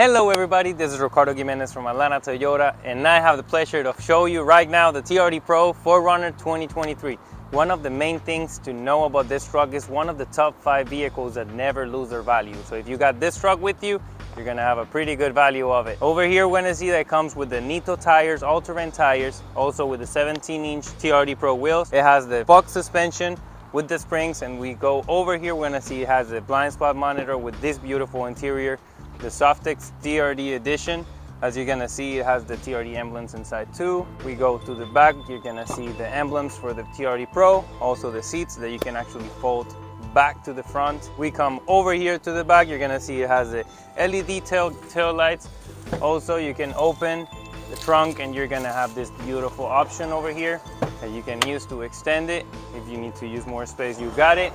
Hello everybody, this is Ricardo Jimenez from Atlanta Toyota, and I have the pleasure to show you right now the TRD Pro 4Runner 2023. One of the main things to know about this truck is one of the top 5 vehicles that never lose their value. So if you got this truck with you, you're gonna have a pretty good value of it. Over here we're gonna see that it comes with the Nito tires, all-terrain tires, also with the 17-inch TRD Pro wheels. It has the box suspension with the springs, and we go over here, we're gonna see it has a blind spot monitor with this beautiful interior. The Softex TRD edition. As you're gonna see, it has the TRD emblems inside too. We go to the back, you're gonna see the emblems for the TRD Pro, also the seats that you can actually fold back to the front. We come over here to the back, you're gonna see it has the LED tail lights. Also, you can open the trunk and you're gonna have this beautiful option over here that you can use to extend it. If you need to use more space, you got it.